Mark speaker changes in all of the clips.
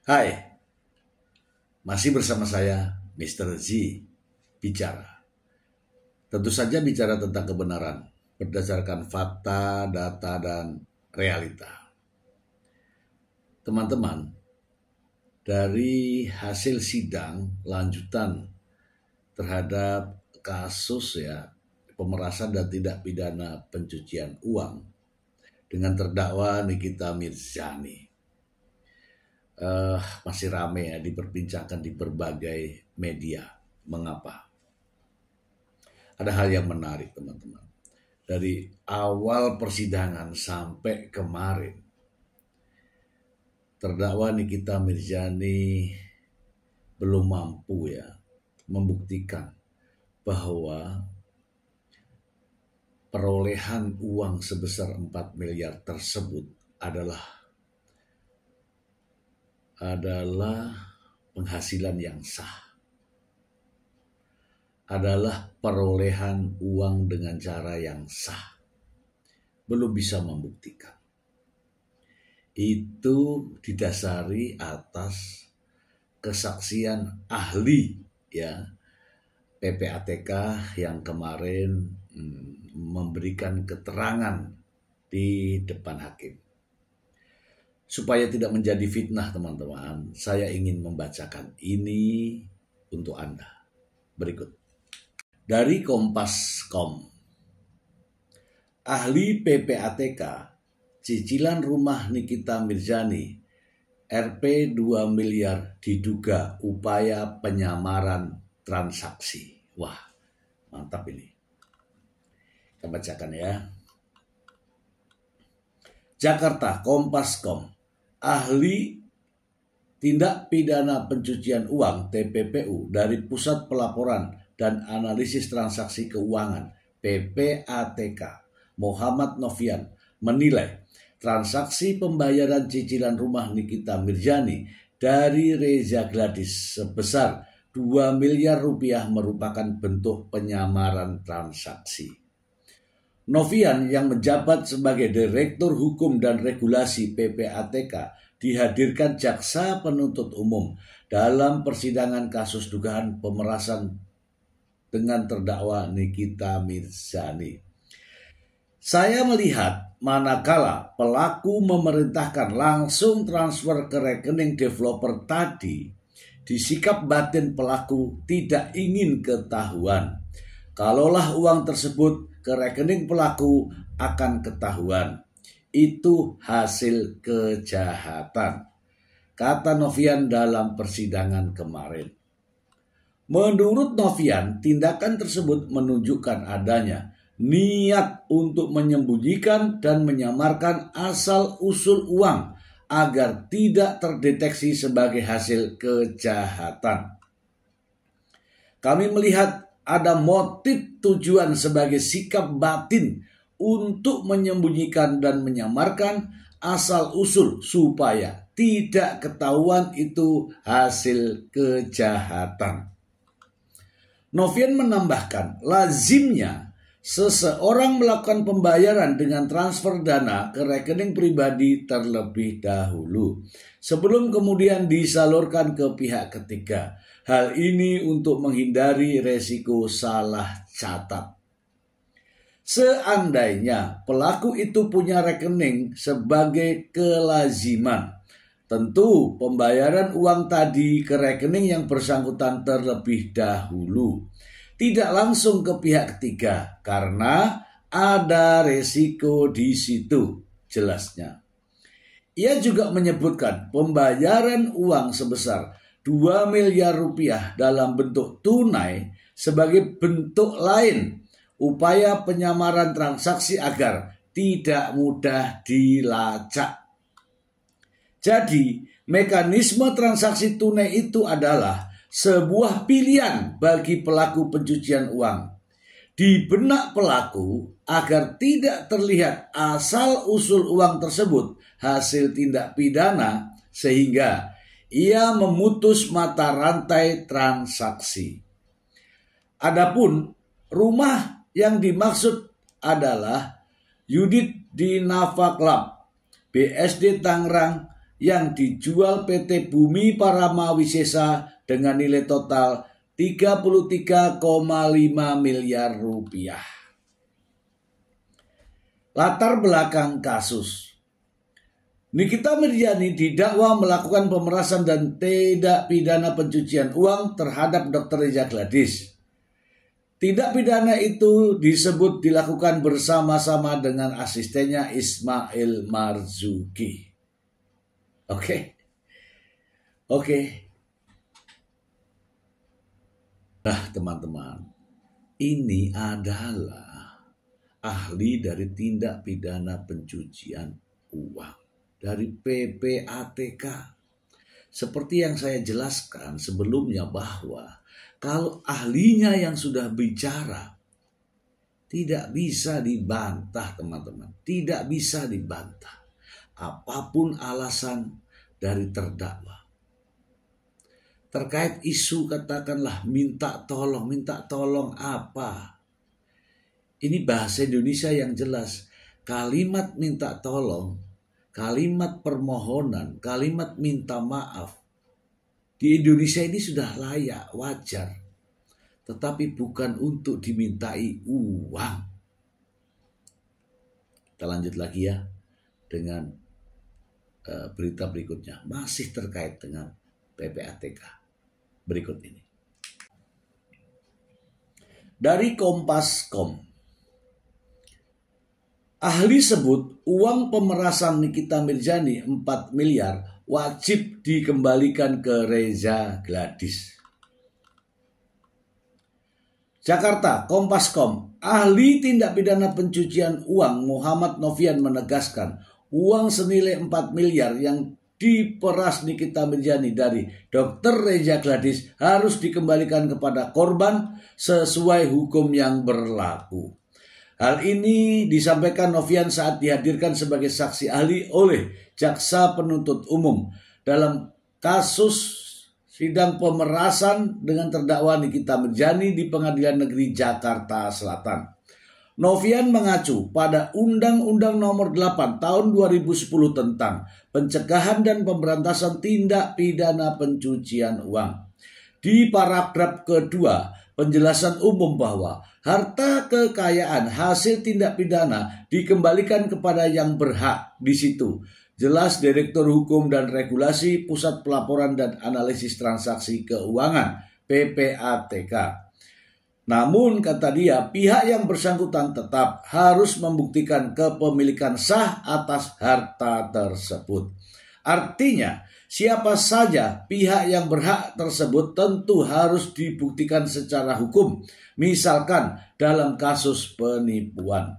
Speaker 1: Hai, masih bersama saya Mr. Z bicara. Tentu saja bicara tentang kebenaran berdasarkan fakta, data, dan realita. Teman-teman, dari hasil sidang lanjutan terhadap kasus pemerasan dan tindak pidana pencucian uang dengan terdakwa Nikita Mirzani. Masih ramai diperbincangkan di berbagai media. Mengapa? Ada hal yang menarik, teman-teman. Dari awal persidangan sampai kemarin, terdakwa Nikita Mirzani belum mampu membuktikan bahwa perolehan uang sebesar 4 miliar tersebut adalah penghasilan yang sah, adalah perolehan uang dengan cara yang sah. Belum bisa membuktikan. Itu didasari atas kesaksian ahli PPATK yang kemarin memberikan keterangan di depan hakim. Supaya tidak menjadi fitnah, teman-teman, saya ingin membacakan ini untuk Anda. Berikut. Dari Kompas.com. Ahli PPATK, cicilan rumah Nikita Mirzani, Rp 2 miliar diduga upaya penyamaran transaksi. Wah, mantap ini. Kita bacakan ya. Jakarta, Kompas.com. Ahli tindak pidana pencucian uang TPPU dari Pusat Pelaporan dan Analisis Transaksi Keuangan PPATK Muhammad Novian menilai transaksi pembayaran cicilan rumah Nikita Mirzani dari Reza Gladys sebesar 2 miliar rupiah merupakan bentuk penyamaran transaksi. Novian yang menjabat sebagai Direktur Hukum dan Regulasi PPATK dihadirkan Jaksa Penuntut Umum dalam persidangan kasus dugaan pemerasan dengan terdakwa Nikita Mirzani. Saya melihat manakala pelaku memerintahkan langsung transfer ke rekening developer tadi, di sikap batin pelaku tidak ingin ketahuan. Kalaulah uang tersebut ke rekening pelaku akan ketahuan. Itu hasil kejahatan, kata Novian dalam persidangan kemarin. Menurut Novian, tindakan tersebut menunjukkan adanya niat untuk menyembunyikan dan menyamarkan asal-usul uang agar tidak terdeteksi sebagai hasil kejahatan. Kami melihat ada motif tujuan sebagai sikap batin untuk menyembunyikan dan menyamarkan asal-usul supaya tidak ketahuan itu hasil kejahatan. Novian menambahkan, lazimnya seseorang melakukan pembayaran dengan transfer dana ke rekening pribadi terlebih dahulu, sebelum kemudian disalurkan ke pihak ketiga. Hal ini untuk menghindari resiko salah catat. Seandainya pelaku itu punya rekening sebagai kelaziman, tentu pembayaran uang tadi ke rekening yang bersangkutan terlebih dahulu, tidak langsung ke pihak ketiga karena ada resiko di situ, jelasnya. Ia juga menyebutkan pembayaran uang sebesar 2 miliar rupiah dalam bentuk tunai sebagai bentuk lain upaya penyamaran transaksi agar tidak mudah dilacak. Jadi, mekanisme transaksi tunai itu adalah sebuah pilihan bagi pelaku pencucian uang. Di benak pelaku agar tidak terlihat asal-usul uang tersebut hasil tindak pidana sehingga ia memutus mata rantai transaksi. Adapun rumah yang dimaksud adalah Unit di Nafa Club, BSD Tangerang, yang dijual PT Bumi Parama Wisesa dengan nilai total 33,5 miliar rupiah. Latar belakang kasus. Nikita Mirzani didakwa melakukan pemerasan dan tindak pidana pencucian uang terhadap Dr. Reza Gladys. Tindak pidana itu disebut dilakukan bersama-sama dengan asistennya Ismail Marzuki. Oke. Nah, teman-teman, ini adalah ahli dari tindak pidana pencucian uang dari PPATK. Seperti yang saya jelaskan sebelumnya bahwa kalau ahlinya yang sudah bicara, tidak bisa dibantah, teman-teman. Tidak bisa dibantah. Apapun alasan dari terdakwa. Terkait isu katakanlah minta tolong apa? Ini bahasa Indonesia yang jelas. Kalimat minta tolong, kalimat permohonan, kalimat minta maaf. Di Indonesia ini sudah layak, wajar. Tetapi bukan untuk dimintai uang. Kita lanjut lagi ya dengan berita berikutnya. Masih terkait dengan PPATK. Berikut ini. Dari Kompas.com. Ahli sebut uang pemerasan Nikita Mirzani 4 miliar wajib dikembalikan ke Reza Gladys. Jakarta, Kompas.com. Ahli tindak pidana pencucian uang Muhammad Novian menegaskan uang senilai 4 miliar yang diperas Nikita Mirzani dari Dr. Reza Gladys harus dikembalikan kepada korban sesuai hukum yang berlaku. Hal ini disampaikan Novian saat dihadirkan sebagai saksi ahli oleh Jaksa Penuntut Umum dalam kasus sidang pemerasan dengan terdakwa Nikita Mirzani di Pengadilan Negeri Jakarta Selatan. Novian mengacu pada Undang-Undang Nomor 8 Tahun 2010 tentang Pencegahan dan Pemberantasan Tindak Pidana Pencucian Uang. Di paragraf kedua, penjelasan umum bahwa harta kekayaan hasil tindak pidana dikembalikan kepada yang berhak. Di situ jelas Direktur Hukum dan Regulasi Pusat Pelaporan dan Analisis Transaksi Keuangan PPATK. Namun kata dia, pihak yang bersangkutan tetap harus membuktikan kepemilikan sah atas harta tersebut. Artinya, siapa saja pihak yang berhak tersebut tentu harus dibuktikan secara hukum, misalkan dalam kasus penipuan.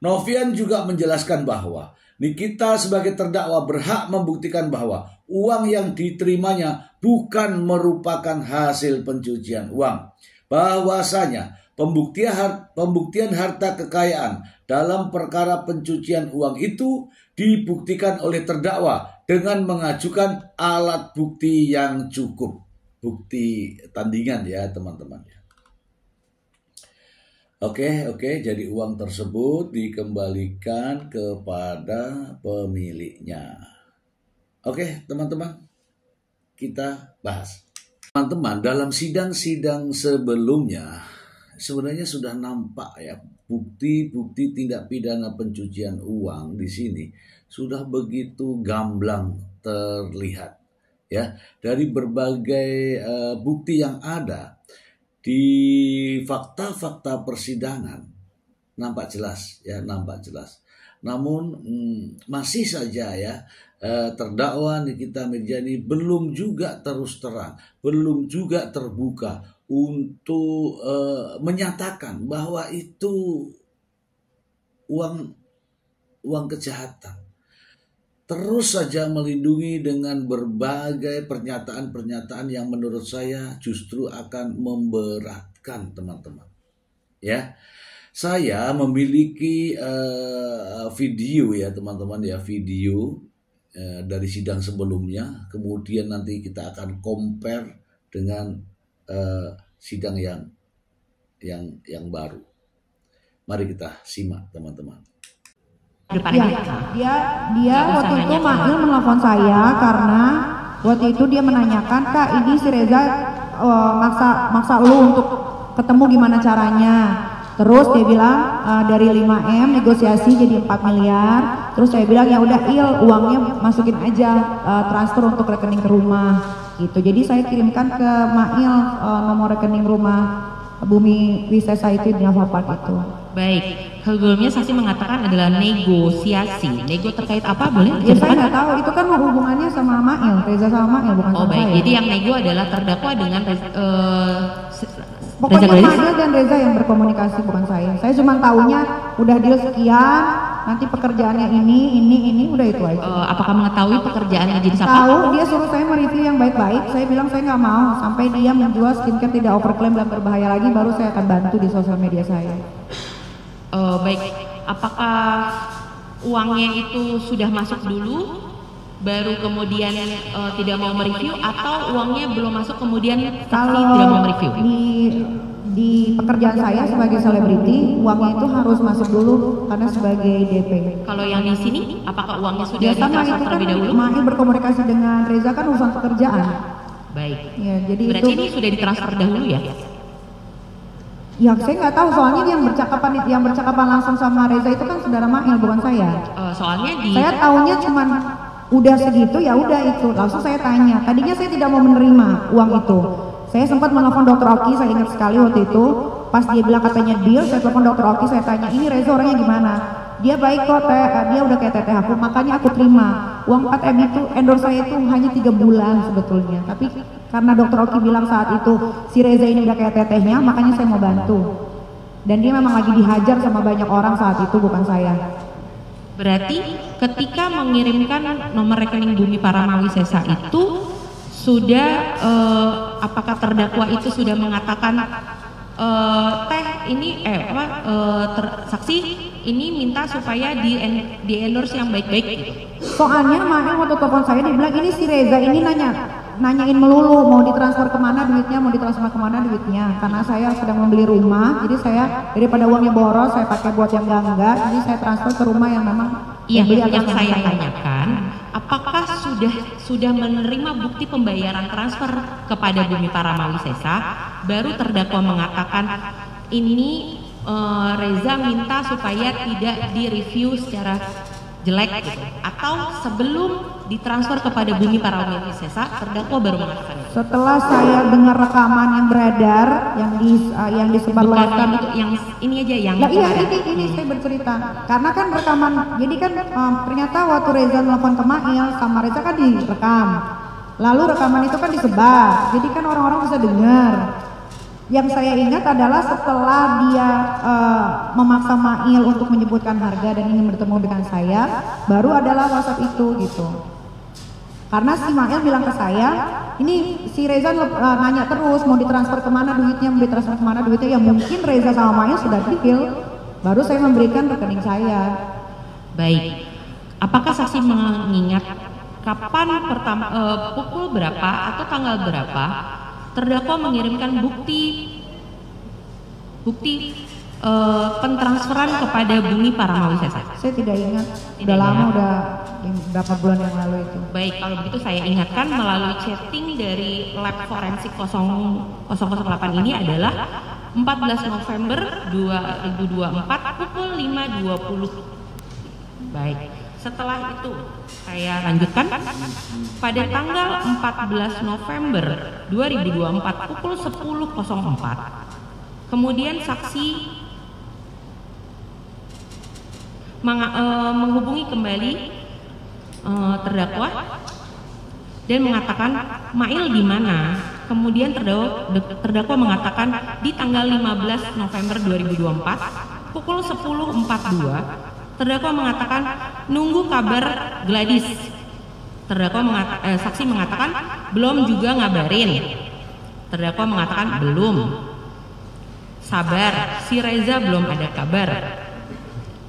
Speaker 1: Novian juga menjelaskan bahwa Nikita sebagai terdakwa berhak membuktikan bahwa uang yang diterimanya bukan merupakan hasil pencucian uang. Bahwasanya pembuktian harta kekayaan dalam perkara pencucian uang itu dibuktikan oleh terdakwa dengan mengajukan alat bukti yang cukup. Bukti tandingan ya teman-teman. Oke, jadi uang tersebut dikembalikan kepada pemiliknya. Oke, teman-teman, kita bahas. Teman-teman, dalam sidang-sidang sebelumnya sebenarnya sudah nampak ya bukti-bukti tindak pidana pencucian uang di sini sudah begitu gamblang terlihat ya dari berbagai bukti yang ada di fakta-fakta persidangan nampak jelas. Namun masih saja ya terdakwa Nikita Mirzani belum juga terus terang, belum juga terbuka untuk menyatakan bahwa itu uang kejahatan. Terus saja melindungi dengan berbagai pernyataan-pernyataan yang menurut saya justru akan memberatkan teman-teman. Ya. Saya memiliki video ya teman-teman ya, video dari sidang sebelumnya, kemudian nanti kita akan compare dengan sidang yang baru. Mari kita simak teman-teman.
Speaker 2: depan
Speaker 3: Ya,
Speaker 2: aja.
Speaker 3: dia waktu itu Mail menelpon saya karena waktu itu dia menanyakan, Kak ini si Reza maksa lu untuk ketemu gimana caranya. Terus dia bilang dari 5M negosiasi jadi 4 miliar. Terus saya bilang ya udah Il, uangnya masukin aja transfer untuk rekening ke rumah gitu. Jadi saya kirimkan ke Mail nomor rekening rumah Bumi Wisesa itu di Nova Park itu.
Speaker 2: Baik, sebelumnya saksi mengatakan adalah negosiasi. Nego terkait apa boleh?
Speaker 3: Ya saya nggak tahu, itu kan hubungannya sama Mail, Reza sama Mail bukan
Speaker 2: Oh
Speaker 3: sama
Speaker 2: baik,
Speaker 3: saya.
Speaker 2: jadi yang nego adalah terdakwa dengan
Speaker 3: Pokoknya
Speaker 2: Reza Gladys?
Speaker 3: Mail dan Reza yang berkomunikasi bukan saya. Saya cuma taunya udah deal sekian, nanti pekerjaannya ini udah itu aja.
Speaker 2: Apakah mengetahui pekerjaannya jenis apa?
Speaker 3: Tahu, dia suruh saya mereview yang baik-baik. Saya bilang saya nggak mau sampai dia menjual skincare tidak overclaim dan berbahaya lagi, baru saya akan bantu di sosial media saya.
Speaker 2: Baik, apakah uangnya itu sudah masuk dulu, baru kemudian tidak mau mereview, atau uangnya belum masuk kemudian saksi tidak mau mereview?
Speaker 3: Di pekerjaan saya sebagai selebriti, uangnya itu harus masuk dulu karena sebagai DP.
Speaker 2: Kalau yang di sini, apakah uangnya sudah
Speaker 3: Ya sama
Speaker 2: ditransfer
Speaker 3: itu kan
Speaker 2: terlebih dahulu?
Speaker 3: Mail berkomunikasi dengan Reza kan urusan pekerjaan.
Speaker 2: Baik.
Speaker 3: Ya, jadi
Speaker 2: Berarti
Speaker 3: itu
Speaker 2: ini sudah ditransfer dahulu ya?
Speaker 3: ya saya nggak tahu soalnya yang bercakapan langsung sama Reza itu kan saudara Mail bukan saya.
Speaker 2: Soalnya di
Speaker 3: Saya taunya cuman udah segitu ya udah itu. Langsung saya tanya. Tadinya saya tidak mau menerima uang itu. Saya sempat menelpon Dokter Oki, saya ingat sekali waktu itu. Pas dia bilang katanya deal, saya telepon Dokter Oki, saya tanya, ini Reza orangnya gimana? Dia baik kok, dia udah kayak teteh aku, makanya aku terima. Uang 4M itu, endorse saya itu hanya 3 bulan sebetulnya. Tapi karena Dokter Oki bilang saat itu, si Reza ini udah kayak tetehnya, makanya saya mau bantu. Dan dia memang lagi dihajar sama banyak orang saat itu, bukan saya.
Speaker 2: berarti ketika mengirimkan nomor rekening Bumi Paramawi Sesa itu sudah apakah terdakwa itu sudah mengatakan teh ini saksi ini minta supaya di endorse yang baik-baik gitu.
Speaker 3: Soalnya Mail waktu telepon saya dia bilang ini si Reza ini nanyain melulu mau ditransfer kemana duitnya, karena saya sedang membeli rumah, jadi saya daripada uangnya boros saya pakai buat yang enggak, jadi saya transfer ke rumah yang memang
Speaker 2: Iya,
Speaker 3: beli atas
Speaker 2: yang
Speaker 3: nama
Speaker 2: saya tanyakan, apakah sudah menerima bukti pembayaran transfer kepada Bumi Paramawi Sesa, baru terdakwa mengatakan ini Reza minta supaya tidak direview secara jelek gitu, atau sebelum ditransfer kepada Bumi Paramawi Sesa, terdakwa baru mengatakan itu.
Speaker 3: Setelah saya dengar rekaman yang beredar yang disebarluaskan
Speaker 2: Bukan yang ini aja yang
Speaker 3: Nah, iya
Speaker 2: kemarin.
Speaker 3: ini saya bercerita karena kan rekaman jadi kan ternyata waktu Reza nelfon ke Mail sama Reza kan direkam, lalu rekaman itu kan disebar jadi kan orang-orang bisa dengar. Yang saya ingat adalah setelah dia memaksa Mail untuk menyebutkan harga dan ingin bertemu dengan saya, baru adalah WhatsApp itu gitu. Karena si Mail bilang ke saya, ini si Reza nanya terus mau ditransfer kemana duitnya, ya mungkin Reza sama Mail sudah deal, baru saya memberikan rekening saya.
Speaker 2: Baik, apakah saksi mengingat kapan pertama pukul berapa atau tanggal berapa terdakwa mengirimkan bukti pentransferan kepada Bumi Paramawi Sesa?
Speaker 3: Saya tidak ingat, udah lama, udah berapa bulan yang lalu itu.
Speaker 2: Baik, kalau begitu saya ingatkan melalui chatting dari lab forensik 008 ini adalah 14 November 2024 pukul 5.20. Baik, setelah itu saya lanjutkan pada tanggal 14 November 2024 pukul 10.04. Kemudian saksi menghubungi kembali terdakwa dan mengatakan Mail di mana? Kemudian terdakwa mengatakan di tanggal 15 November 2024 pukul 10.42. Terdakwa mengatakan nunggu kabar Gladys. Saksi mengatakan belum juga ngabarin. Terdakwa mengatakan belum. Sabar, si Reza belum ada kabar.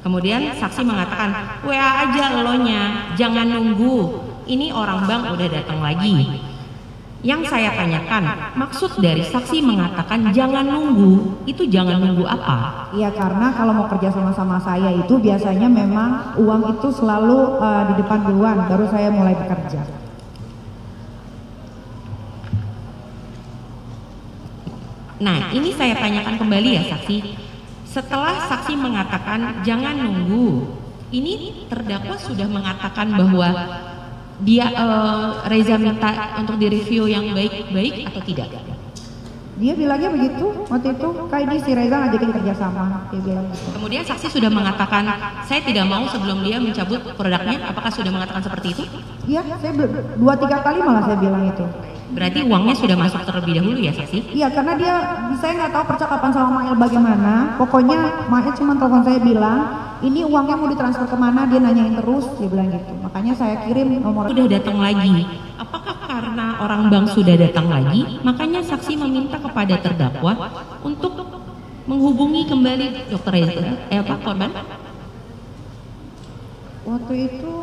Speaker 2: Kemudian saksi mengatakan WA aja elonya, jangan nunggu. Ini orang bank udah datang lagi. Yang saya tanyakan, maksud dari saksi mengatakan jangan nunggu, itu jangan nunggu apa?
Speaker 3: Iya, karena kalau mau kerja sama-sama saya itu biasanya memang uang itu selalu di depan duluan, baru saya mulai bekerja.
Speaker 2: Nah, ini saya tanyakan kembali ya saksi. Setelah saksi mengatakan jangan nunggu, ini terdakwa sudah mengatakan bahwa dia Reza minta untuk direview yang baik-baik atau tidak?
Speaker 3: Dia bilangnya begitu waktu itu, kayak ini si Reza ngajakin kerjasama, dia bilang gitu.
Speaker 2: Kemudian saksi sudah mengatakan saya tidak mau sebelum dia mencabut produknya, apakah sudah mengatakan seperti itu?
Speaker 3: Iya, saya 2-3 kali malah saya bilang itu.
Speaker 2: Berarti uangnya sudah masuk terlebih dahulu ya saksi?
Speaker 3: Iya, karena saya nggak tahu percakapan sama Mail bagaimana. Pokoknya Mail cuma telepon saya bilang, ini uangnya mau ditransfer kemana, dia nanyain terus, dia bilang gitu. Makanya saya kirim nomor.
Speaker 2: Sudah datang lagi. Apakah karena orang bank sudah datang lagi, makanya saksi meminta kepada terdakwa untuk menghubungi kembali Dr. Reza, Pak korban?
Speaker 3: Waktu itu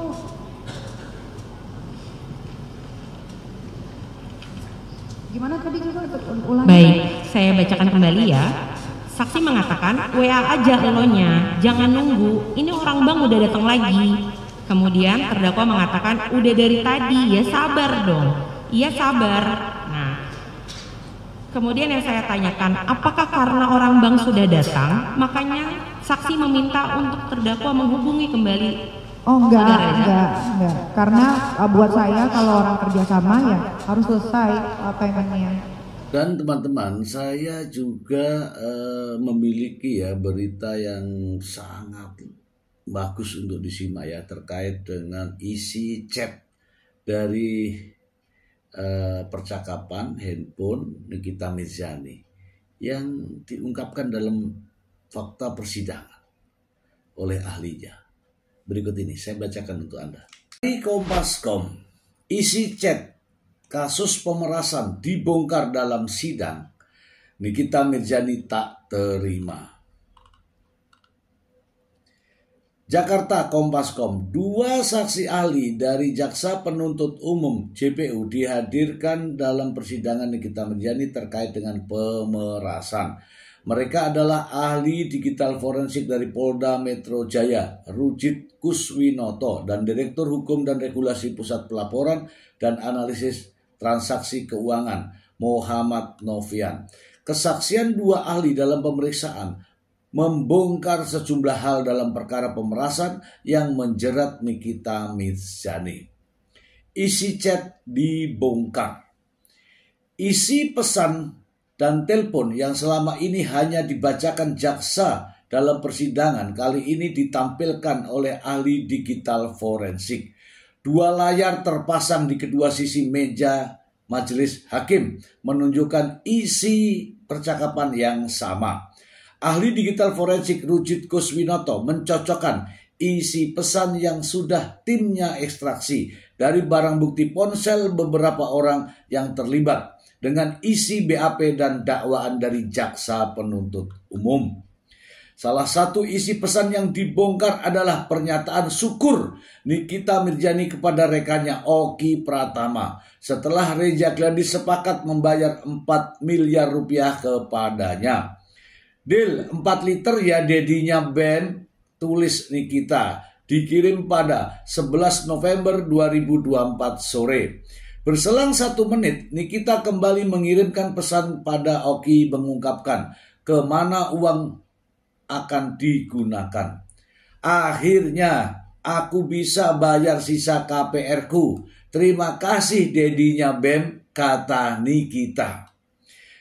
Speaker 3: gimana tadi juga ulangi?
Speaker 2: Baik, saya bacakan kembali ya. Saksi mengatakan WA aja elonya, jangan nunggu. Ini orang bank udah datang lagi. Kemudian terdakwa mengatakan udah dari tadi, ya sabar dong. Iya sabar. Nah, kemudian yang saya tanyakan, apakah karena orang bank sudah datang, makanya saksi meminta untuk terdakwa menghubungi kembali?
Speaker 3: Oh enggak. Karena buat saya kalau orang kerjasama ya harus selesai paymentnya.
Speaker 1: Dan teman-teman, saya juga memiliki ya berita yang sangat bagus untuk disimak ya terkait dengan isi chat dari percakapan handphone Nikita Mirzani yang diungkapkan dalam fakta persidangan oleh ahlinya. Berikut ini saya bacakan untuk Anda. Di Kompas.com, isi chat kasus pemerasan dibongkar dalam sidang. Nikita Mirzani tak terima. Jakarta, Kompas.com, 2 saksi ahli dari Jaksa Penuntut Umum JPU dihadirkan dalam persidangan Nikita Mirzani terkait dengan pemerasan. Mereka adalah ahli digital forensik dari Polda Metro Jaya, Rujit Kuswinoto, dan Direktur Hukum dan Regulasi Pusat Pelaporan dan Analisis Transaksi Keuangan, Muhammad Novian. Kesaksian 2 ahli dalam pemeriksaan membongkar sejumlah hal dalam perkara pemerasan yang menjerat Nikita Mirzani. Isi chat dibongkar. Isi pesan dan telepon yang selama ini hanya dibacakan jaksa dalam persidangan kali ini ditampilkan oleh ahli digital forensik. 2 layar terpasang di kedua sisi meja majelis hakim menunjukkan isi percakapan yang sama. Ahli digital forensik Rujit Kuswinoto mencocokkan isi pesan yang sudah timnya ekstraksi dari barang bukti ponsel beberapa orang yang terlibat dengan isi BAP dan dakwaan dari jaksa penuntut umum. Salah satu isi pesan yang dibongkar adalah pernyataan syukur Nikita Mirzani kepada rekannya Oki Pratama setelah Reza Gladys sepakat membayar 4 miliar rupiah kepadanya. Deal 4 liter ya dedinya Ben, tulis Nikita, dikirim pada 11 November 2024 sore. Berselang 1 menit, Nikita kembali mengirimkan pesan pada Oki mengungkapkan kemana uang akan digunakan. Akhirnya aku bisa bayar sisa KPR-ku. Terima kasih dedinya Bem, kata Nikita.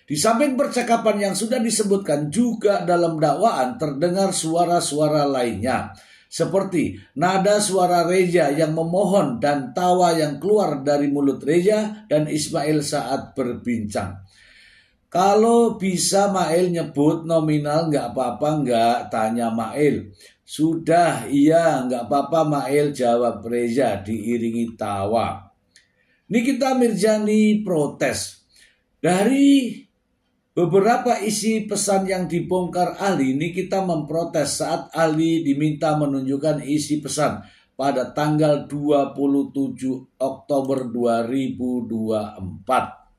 Speaker 1: Di samping percakapan yang sudah disebutkan juga dalam dakwaan terdengar suara-suara lainnya. Seperti nada suara Reza yang memohon dan tawa yang keluar dari mulut Reza dan Ismail saat berbincang. Kalau bisa Mail nyebut nominal nggak apa-apa nggak, tanya Mail. Sudah, iya nggak apa-apa Mail, jawab Reza diiringi tawa. Nikita Mirzani protes. Dari beberapa isi pesan yang dibongkar ahli, Nikita memprotes saat ahli diminta menunjukkan isi pesan pada tanggal 27 Oktober 2024.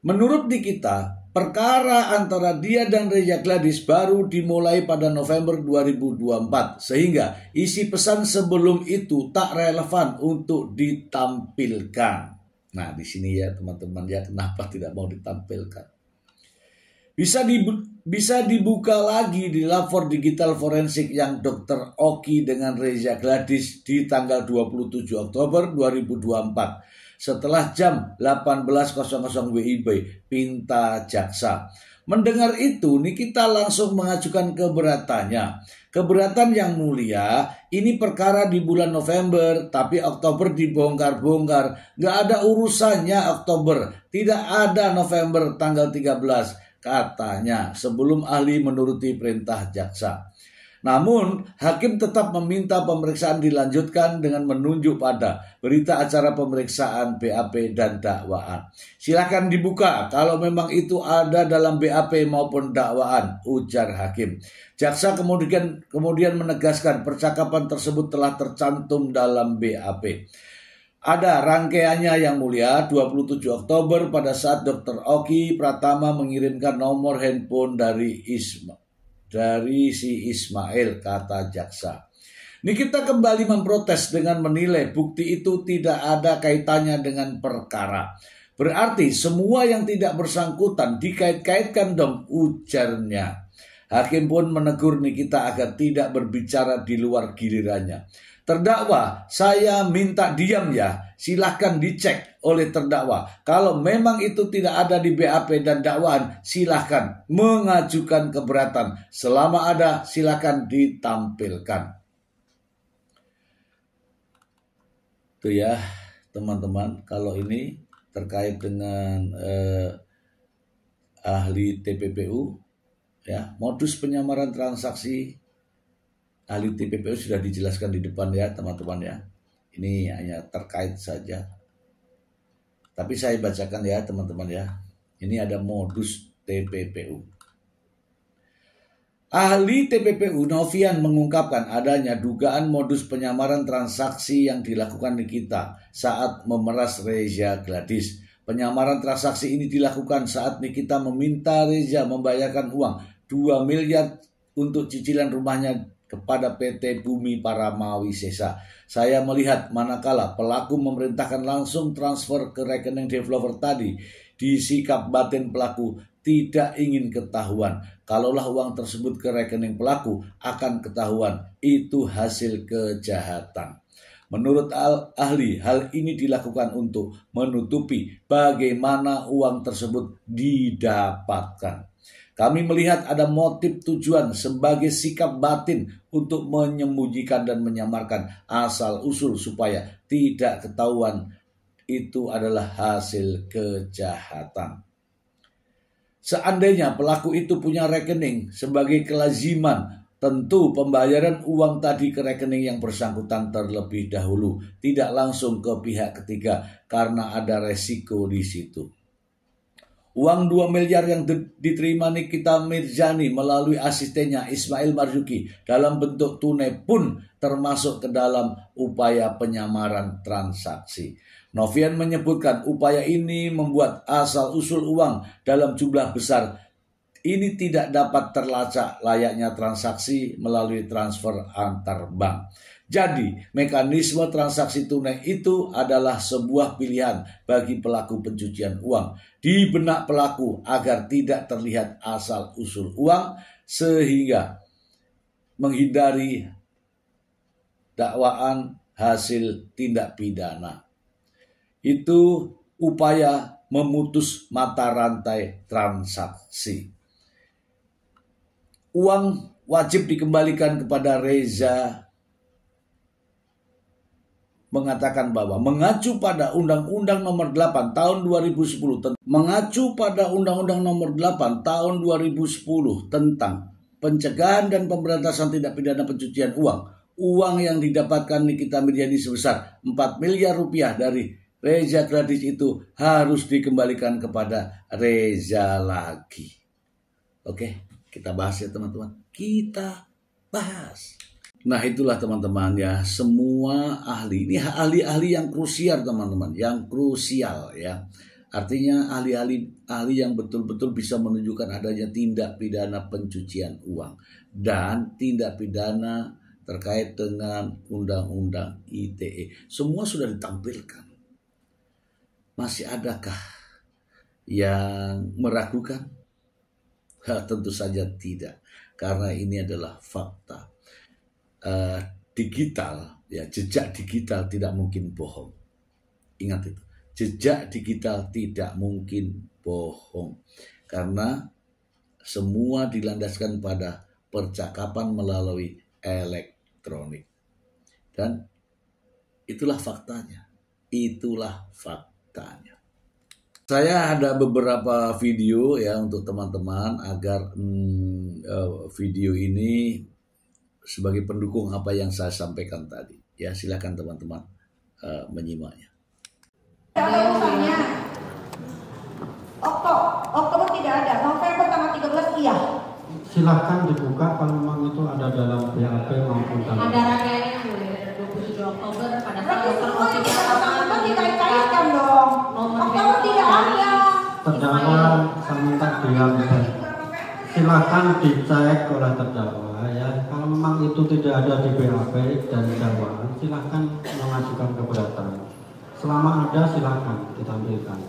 Speaker 1: Menurut Nikita, perkara antara dia dan Reza Gladys baru dimulai pada November 2024, sehingga isi pesan sebelum itu tak relevan untuk ditampilkan. Nah, di sini ya teman-teman ya, kenapa tidak mau ditampilkan? Bisa dibuka lagi di lapor digital forensik yang Dr. Oki dengan Reza Gladys di tanggal 27 Oktober 2024 setelah jam 18.00 WIB, pinta jaksa. Mendengar itu, Nikita langsung mengajukan keberatannya. Keberatan yang mulia, ini perkara di bulan November, tapi Oktober dibongkar-bongkar. Gak ada urusannya Oktober, tidak ada November tanggal 13. Katanya sebelum ahli menuruti perintah jaksa. Namun hakim tetap meminta pemeriksaan dilanjutkan dengan menunjuk pada berita acara pemeriksaan BAP dan dakwaan. Silakan dibuka kalau memang itu ada dalam BAP maupun dakwaan, ujar hakim. Jaksa kemudian menegaskan percakapan tersebut telah tercantum dalam BAP. Ada rangkaiannya yang mulia, 27 Oktober pada saat Dr. Oki Pratama mengirimkan nomor handphone dari si Ismail, kata jaksa. Nikita kembali memprotes dengan menilai bukti itu tidak ada kaitannya dengan perkara. Berarti semua yang tidak bersangkutan dikait-kaitkan dong, ujarnya. Hakim pun menegur Nikita agar tidak berbicara di luar gilirannya. Terdakwa, saya minta diam ya. Silahkan dicek oleh terdakwa. Kalau memang itu tidak ada di BAP dan dakwaan, silahkan mengajukan keberatan. Selama ada, silahkan ditampilkan. Itu ya teman-teman, kalau ini terkait dengan ahli TPPU, ya, modus penyamaran transaksi. Ahli TPPU sudah dijelaskan di depan ya teman-teman ya. Ini hanya terkait saja. Tapi saya bacakan ya teman-teman ya. Ini ada modus TPPU. Ahli TPPU Novian mengungkapkan adanya dugaan modus penyamaran transaksi yang dilakukan Nikita saat memeras Reza Gladys. Penyamaran transaksi ini dilakukan saat Nikita meminta Reza membayarkan uang 2 miliar untuk cicilan rumahnya kepada PT Bumi Paramawi Sesa. Saya melihat manakala pelaku memerintahkan langsung transfer ke rekening developer tadi, di sikap batin pelaku tidak ingin ketahuan. Kalaulah uang tersebut ke rekening pelaku akan ketahuan, itu hasil kejahatan. Menurut ahli, hal ini dilakukan untuk menutupi bagaimana uang tersebut didapatkan. Kami melihat ada motif tujuan sebagai sikap batin untuk menyembunyikan dan menyamarkan asal-usul supaya tidak ketahuan itu adalah hasil kejahatan. Seandainya pelaku itu punya rekening sebagai kelaziman, tentu pembayaran uang tadi ke rekening yang bersangkutan terlebih dahulu, tidak langsung ke pihak ketiga karena ada resiko di situ. Uang 2 miliar yang diterima Nikita Mirzani melalui asistennya Ismail Marzuki dalam bentuk tunai pun termasuk ke dalam upaya penyamaran transaksi. Novian menyebutkan upaya ini membuat asal-usul uang dalam jumlah besar ini tidak dapat terlacak layaknya transaksi melalui transfer antar bank. Jadi, mekanisme transaksi tunai itu adalah sebuah pilihan bagi pelaku pencucian uang di benak pelaku agar tidak terlihat asal-usul uang sehingga menghindari dakwaan hasil tindak pidana. Itu upaya memutus mata rantai transaksi. Uang wajib dikembalikan kepada Reza mengatakan bahwa mengacu pada Undang-Undang Nomor 8 Tahun 2010 tentang pencegahan dan pemberantasan tindak pidana pencucian uang yang didapatkan Nikita Mirzani sebesar 4 miliar rupiah dari Reza Gladys itu harus dikembalikan kepada Reza lagi. Oke, kita bahas ya teman-teman. Kita bahas. Nah itulah teman-teman ya, semua ahli, ini ahli-ahli yang krusial teman-teman, yang krusial ya. Artinya ahli yang betul-betul bisa menunjukkan adanya tindak pidana pencucian uang dan tindak pidana terkait dengan undang-undang ITE. Semua sudah ditampilkan. Masih adakah yang meragukan? Tentu saja tidak, karena ini adalah fakta. Digital, ya, jejak digital tidak mungkin bohong. Ingat itu. Jejak digital tidak mungkin bohong, karena semua dilandaskan pada percakapan melalui elektronik. Dan itulah faktanya. Itulah faktanya. Saya ada beberapa video ya untuk teman-teman agar video ini sebagai pendukung apa yang saya sampaikan tadi. Ya, silakan teman-teman menyimaknya.
Speaker 3: Ada urusannya. Oktober tidak ada, November tanggal 13 iya.
Speaker 4: Silahkan dibuka kalau memang itu ada dalam BAP maupun dalam.
Speaker 2: Ada rangkaiannya yang boleh 27 Oktober pada saat
Speaker 3: Berarti
Speaker 2: dokter
Speaker 3: semua
Speaker 2: Oki
Speaker 3: yang
Speaker 2: Pratama
Speaker 3: dikait-kaitkan dong. Oktober tidak ada.
Speaker 4: Terdakwa saya minta diam. Silahkan dicek oleh terdakwa ya. Kalau memang itu tidak ada di BAP dan dakwaan, silahkan mengajukan keberatan. Selama ada silahkan ditampilkan.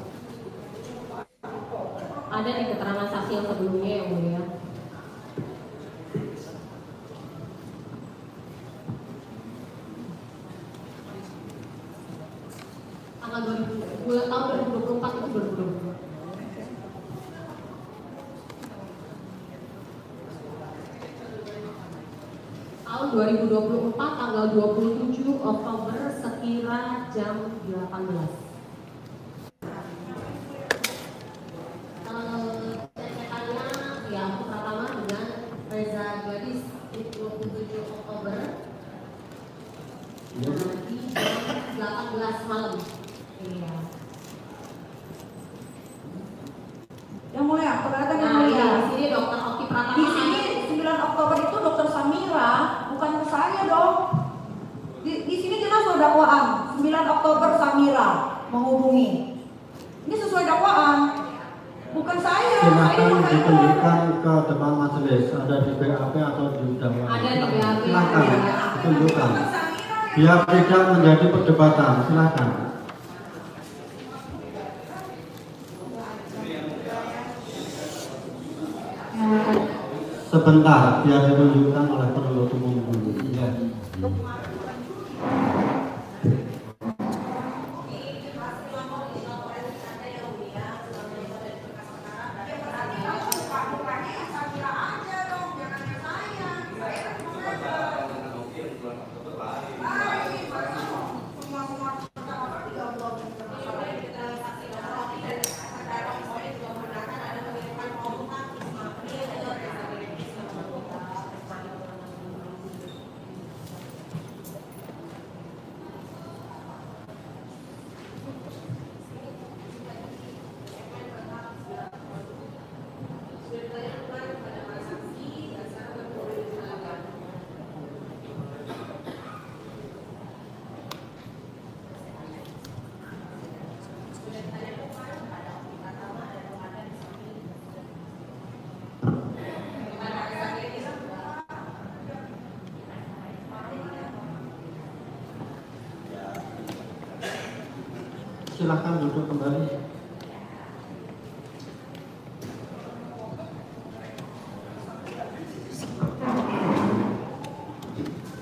Speaker 2: ada di keterangan saksi yang sebelumnya yang mulia. Tanggal 2000 tahun 2024 itu 2022. Tahun 2024 tanggal 27 Oktober sekira jam 18. Cecekannya ya aku pertama dengan Reza Gadis 27 Oktober nanti jam 18 malam. Iya.
Speaker 3: Yang mulia, keberatan yang
Speaker 2: Nah,
Speaker 3: mulia.
Speaker 2: di sini Dokter Oki Pratama.
Speaker 3: Di sini 9 Oktober itu Dokter Samira, bukan ke saya dong. Di sini jelas loh dakwaan. 9 Oktober Samira menghubungi. Ini sesuai dakwaan. Bukan saya.
Speaker 4: Silakan ditunjukkan ke depan majelis, ada di BAP atau di dakwaan.
Speaker 2: Ada di BAP.
Speaker 4: Silakan ditunjukkan. Biar tidak menjadi perdebatan, silakan. Sebentar, biar ditunjukkan oleh penuntut umum dulu. Ya. Silakan duduk kembali.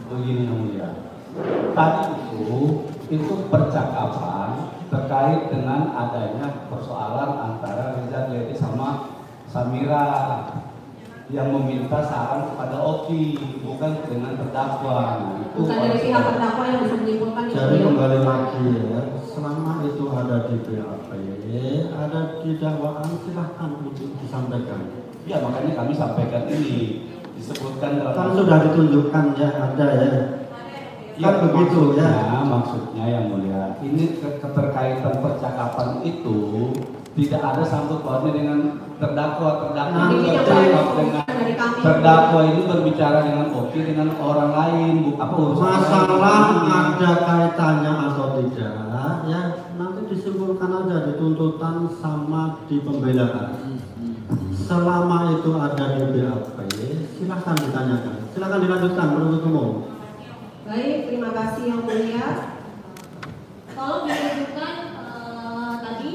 Speaker 5: Begini yang mulia, tadi itu percakapan terkait dengan adanya persoalan antara Reza Gadis sama Samira yang meminta saran kepada Oki, bukan dengan terdakwa. Nah, itu
Speaker 2: Bukan dari pihak terdakwa yang bisa menyimpulkan itu.
Speaker 4: Jadi kembali lagi ya, selama itu ada di BAP, ada di dakwaan, silahkan untuk disampaikan.
Speaker 5: Ya makanya kami sampaikan ini disebutkan dalam.
Speaker 4: Kan sudah ditunjukkan ya, ada ya.
Speaker 5: Ya,
Speaker 4: Kan begitu ya.
Speaker 5: Maksudnya yang mulia, ini keterkaitan percakapan itu tidak ada sangkut pautnya dengan terdakwa.
Speaker 4: Nah,
Speaker 5: Terdakwa ini berbicara dengan Oki dengan orang lain, apa urusan
Speaker 4: Masalah ada kaitannya atau tidak, ya nanti disimpulkan aja di tuntutan sama di pembelaan. Selama itu ada di BAP, silahkan ditanyakan. Silahkan dilanjutkan penuntut umum.
Speaker 6: Baik, terima kasih yang mulia. Tolong ditunjukkan tadi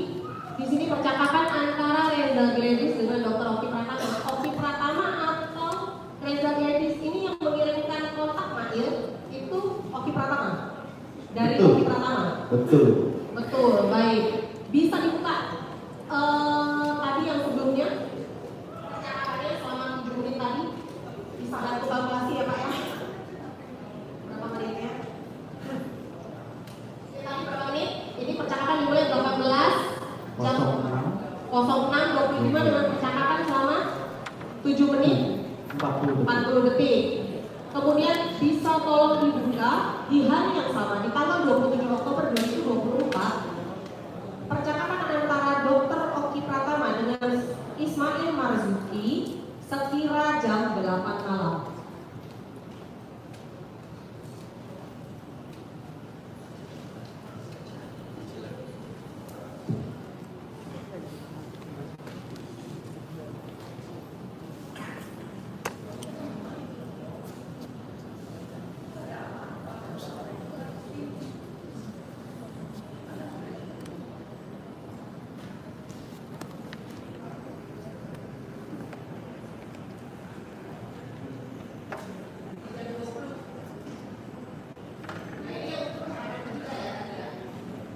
Speaker 6: di sini percakapan antara Reza Gladys dengan Dr. Oki Pratama. Oki Pratama atau Reza Gladys ini yang mengirimkan kontak Mail itu Oki Pratama. Dari
Speaker 4: Betul.
Speaker 6: Oki Pratama.
Speaker 4: Betul.
Speaker 6: Betul, baik. Bisa dibuka tadi yang sebelumnya percakapannya selama 7 menit tadi. Bisa bantu kalkulasi ya Pak ya? Berapa menitnya? Tadi berapa menit? Jadi percakapan dimulai 18 jam 06.25 dengan percakapan selama 7 menit 40 detik. Kemudian bisa tolong dibuka di hari yang sama, di tanggal 27 Oktober 2024, percakapan antara Dr. Oki Pratama dengan Ismail Marzuki sekira jam 8 malam.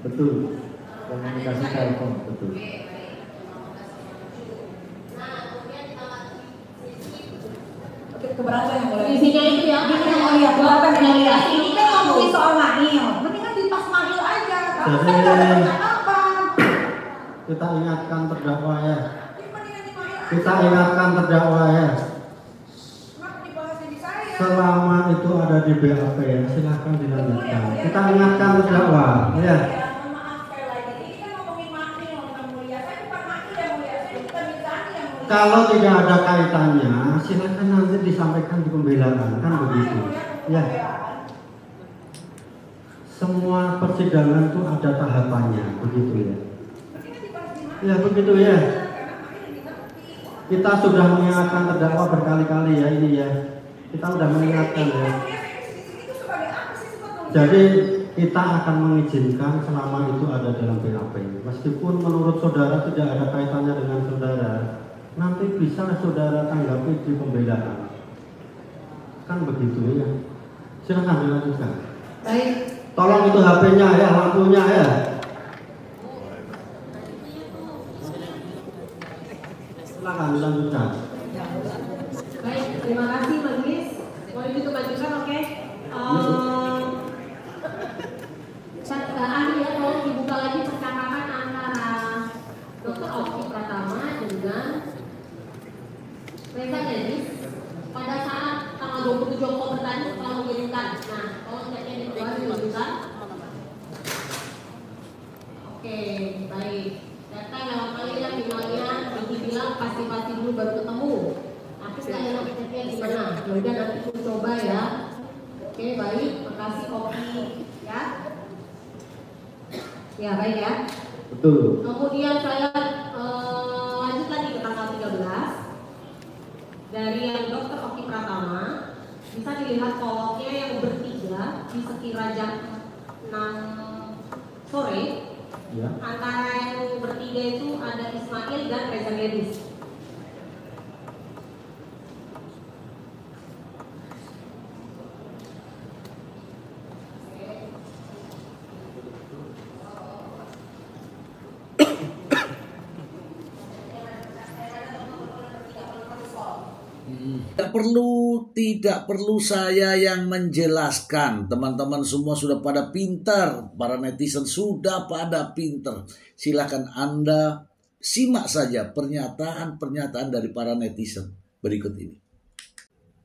Speaker 4: Betul. Komunikasi Telkom, betul.
Speaker 3: Keberatan yang boleh.
Speaker 6: Isinya itu ya.
Speaker 3: Gini yang mulia, keberatan yang mulia. Ini kan ngomongin soal Mail. Mendingan di pas Mail aja. Tapi kan nggak ada percakapan.
Speaker 4: Kita ingatkan terdakwa ya. Kita ingatkan terdakwa ya. Selama itu ada di BAP ya, silahkan dilanjutkan. Kita ingatkan terdakwa ya. Kalau tidak ada kaitannya, silakan nanti disampaikan di pembelaan, kan begitu. Ya. Semua persidangan itu ada tahapannya, begitu ya. Ya begitu ya. Kita sudah mengingatkan terdakwa berkali-kali ya ini ya. Kita sudah mengingatkan ya. Jadi kita akan mengizinkan selama itu ada dalam BAP. Meskipun menurut saudara tidak ada kaitannya dengan saudara, nanti bisa saudara tanggapi di pembelaan. Kan begitu ya. Silakan dilanjutkan.
Speaker 6: Baik.
Speaker 4: Tolong itu HP-nya ya, lampunya ya. Silakan dilanjutkan.
Speaker 6: Baik, terima kasih majelis. Boleh dilanjutkan, oke? Ahli ya, tolong dibuka lagi percakapan antara Dr. Oki Pratama dengan Reza Gladys pada saat tanggal 27 Oktober tadi setelah mengirimkan. Nah, tolong chatnya di bawah dilanjutkan. Oke, baik. Data lewat mail yang emailnya dibilang pasti dulu baru ketemu. Aku sudah enak chatnya di mana? Yaudah nanti aku coba ya. Oke, baik. Makasih Oki ya. Ya, baik ya.
Speaker 4: Betul.
Speaker 6: Kemudian saya lanjut lagi ke tanggal 13. Dari yang Dr. Oki Pratama bisa dilihat kolomnya yang bertiga di sekira jam 6 sore.
Speaker 4: Ya.
Speaker 6: Antara yang bertiga itu ada Ismail dan Reza Gladys.
Speaker 1: Tidak perlu saya yang menjelaskan. Teman-teman semua sudah pada pintar. Para netizen sudah pada pintar. Silakan Anda simak saja pernyataan-pernyataan dari para netizen berikut ini.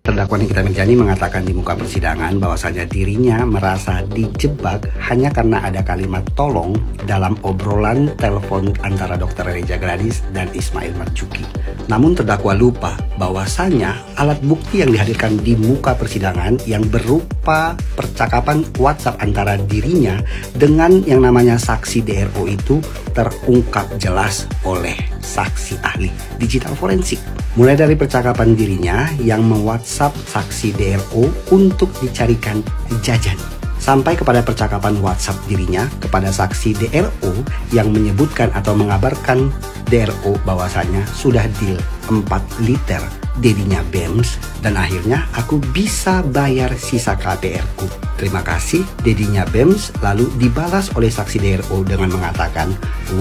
Speaker 7: Terdakwa Nikita Mirzani mengatakan di muka persidangan bahwasanya dirinya merasa dijebak hanya karena ada kalimat tolong dalam obrolan telepon antara Dr. Reza Gladys dan Ismail Marzuki. Namun terdakwa lupa bahwasanya alat bukti yang dihadirkan di muka persidangan yang berupa percakapan percakapan WhatsApp antara dirinya dengan yang namanya saksi DRO itu terungkap jelas oleh saksi ahli digital forensik. Mulai dari percakapan dirinya yang me-WhatsApp saksi DRO untuk dicarikan jajan, sampai kepada percakapan WhatsApp dirinya kepada saksi DRO yang menyebutkan atau mengabarkan DRO bahwasannya sudah deal 4 liter dedinya BEMS dan akhirnya aku bisa bayar sisa KPR ku. Terima kasih dedinya BEMS, lalu dibalas oleh saksi DRO dengan mengatakan,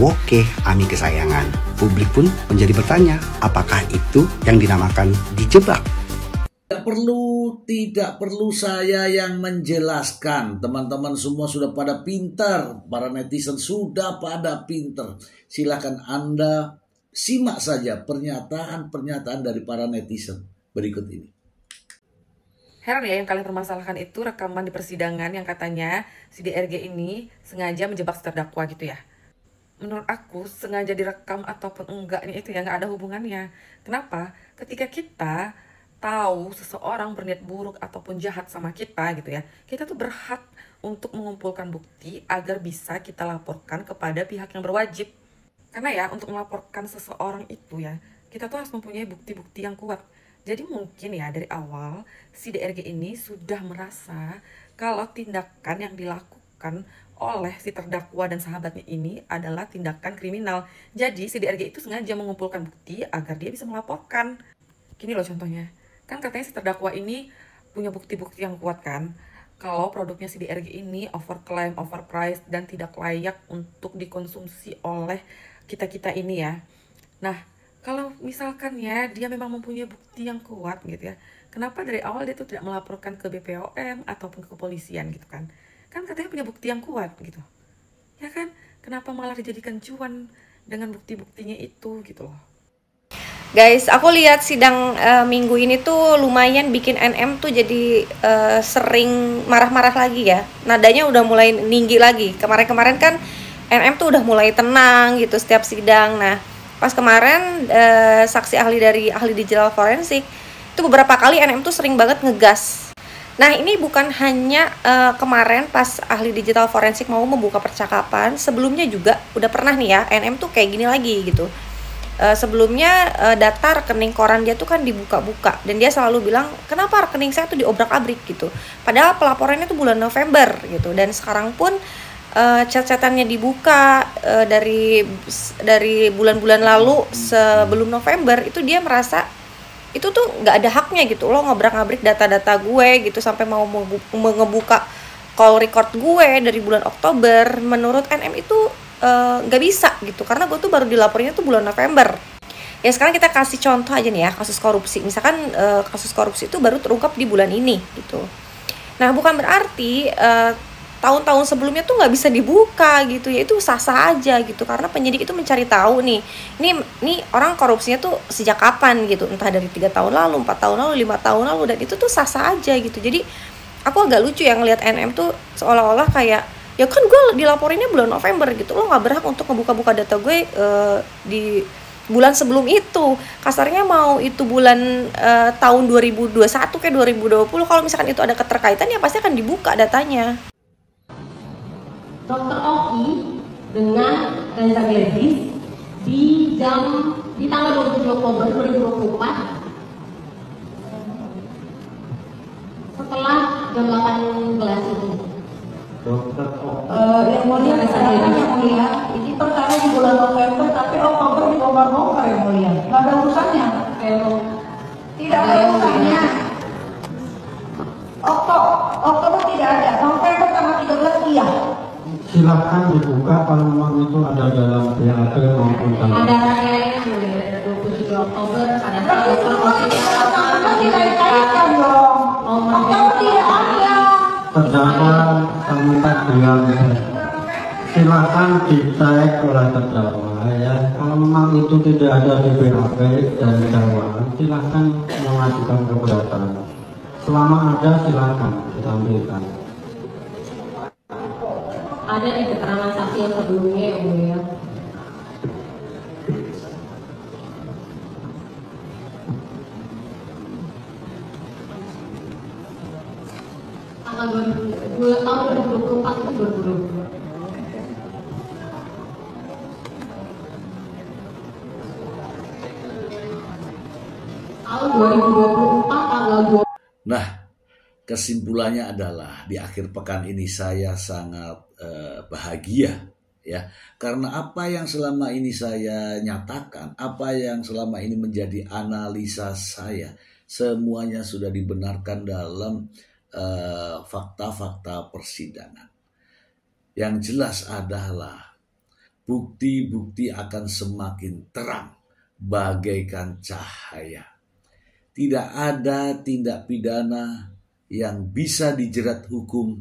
Speaker 7: "Oke, Ami kesayangan." Publik pun menjadi bertanya, apakah itu yang dinamakan dijebak?
Speaker 1: Tidak perlu saya yang menjelaskan. Teman-teman semua sudah pada pintar. Para netizen sudah pada pintar. Silakan Anda simak saja pernyataan-pernyataan dari para netizen berikut ini.
Speaker 8: Heran ya, yang kalian permasalahkan itu rekaman di persidangan yang katanya si DRG ini sengaja menjebak si terdakwa gitu ya. Menurut aku sengaja direkam ataupun enggaknya itu ya nggak ada hubungannya. Kenapa? Ketika kita tahu seseorang berniat buruk ataupun jahat sama kita gitu ya, kita tuh berhak untuk mengumpulkan bukti agar bisa kita laporkan kepada pihak yang berwajib. Karena ya untuk melaporkan seseorang itu ya, kita tuh harus mempunyai bukti-bukti yang kuat. Jadi mungkin ya dari awal si DRG ini sudah merasa kalau tindakan yang dilakukan oleh si terdakwa dan sahabatnya ini adalah tindakan kriminal. Jadi si DRG itu sengaja mengumpulkan bukti agar dia bisa melaporkan. Gini loh contohnya. Kan katanya si terdakwa ini punya bukti-bukti yang kuat kan, kalau produknya si DRG ini overclaim, overpriced, dan tidak layak untuk dikonsumsi oleh kita-kita ini ya. Nah, kalau misalkan ya dia memang mempunyai bukti yang kuat gitu ya, kenapa dari awal dia tuh tidak melaporkan ke BPOM ataupun ke kepolisian gitu kan? Kan katanya punya bukti yang kuat gitu. Ya kan? Kenapa malah dijadikan cuan dengan bukti-buktinya itu gitu loh.
Speaker 9: Guys, aku lihat sidang minggu ini tuh lumayan bikin NM tuh jadi sering marah-marah lagi ya. Nadanya udah mulai tinggi lagi. Kemarin-kemarin kan NM tuh udah mulai tenang gitu setiap sidang. Nah, pas kemarin saksi ahli dari ahli digital forensik itu beberapa kali NM tuh sering banget ngegas. Nah, ini bukan hanya kemarin pas ahli digital forensik mau membuka percakapan, sebelumnya juga udah pernah nih ya NM tuh kayak gini lagi gitu. Sebelumnya data rekening koran dia tuh kan dibuka-buka dan dia selalu bilang kenapa rekening saya tuh diobrak-abrik gitu, padahal pelaporannya tuh bulan November gitu. Dan sekarang pun chat-chatannya dibuka dari bulan-bulan lalu sebelum November, itu dia merasa itu tuh nggak ada haknya gitu, lo ngobrak-ngabrik data-data gue gitu sampai mau ngebuka call record gue dari bulan Oktober. Menurut NM itu nggak bisa gitu, karena gue tuh baru dilaporinnya tuh bulan November. Ya sekarang kita kasih contoh aja nih ya, kasus korupsi. Misalkan kasus korupsi itu baru terungkap di bulan ini gitu. Nah bukan berarti tahun-tahun sebelumnya tuh nggak bisa dibuka gitu ya, itu sah-sah aja gitu, karena penyidik itu mencari tahu nih ini orang korupsinya tuh sejak kapan gitu, entah dari 3 tahun lalu, 4 tahun lalu, 5 tahun lalu, dan itu tuh sah-sah aja gitu. Jadi aku agak lucu ya ngelihat NM tuh seolah-olah kayak ya kan gue dilaporinnya bulan November gitu, lo nggak berhak untuk ngebuka-buka data gue di bulan sebelum itu. Kasarnya mau itu bulan tahun 2021 kayak 2020, kalau misalkan itu ada keterkaitan ya pasti akan dibuka datanya.
Speaker 6: Dr. Oki dengan Reza Gladys di tanggal 27 Oktober 2024 setelah jam 18 itu.
Speaker 3: Yang mulia, yang mulia, ini perkara di bulan November tapi Oktober dibongkar-bongkar yang mulia. Nggak ada urusannya. Tidak ada urusannya. Oktober tidak ada. November tanggal 13 iya.
Speaker 4: Silahkan dibuka kalau memang itu ada dalam BAP maupun dalam.
Speaker 6: Ada yang 27 Oktober, ada
Speaker 3: Dikaitkan dong. Oktober tidak ada.
Speaker 4: Terdakwa minta diam. Silakan dicek oleh terdakwa ya. Kalau memang itu tidak ada di BAP dan dakwaan, silakan mengajukan keberatan. Selama ada silakan ditampilkan.
Speaker 6: ada di keterangan saksi yang sebelumnya ya Bu ya. Tanggal tahun 2024 itu 2022. Tahun 2024 tanggal 20.
Speaker 1: Nah, kesimpulannya adalah di akhir pekan ini saya sangat bahagia ya, karena apa yang selama ini saya nyatakan, apa yang selama ini menjadi analisa saya, semuanya sudah dibenarkan dalam fakta-fakta persidangan. Yang jelas adalah bukti-bukti akan semakin terang bagaikan cahaya. Tidak ada tindak pidana yang bisa dijerat hukum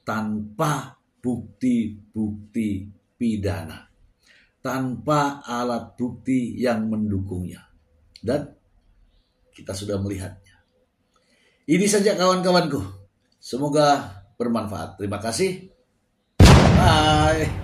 Speaker 1: tanpa bukti-bukti pidana, tanpa alat bukti yang mendukungnya. Dan kita sudah melihatnya. Ini saja kawan-kawanku. Semoga bermanfaat. Terima kasih. Bye.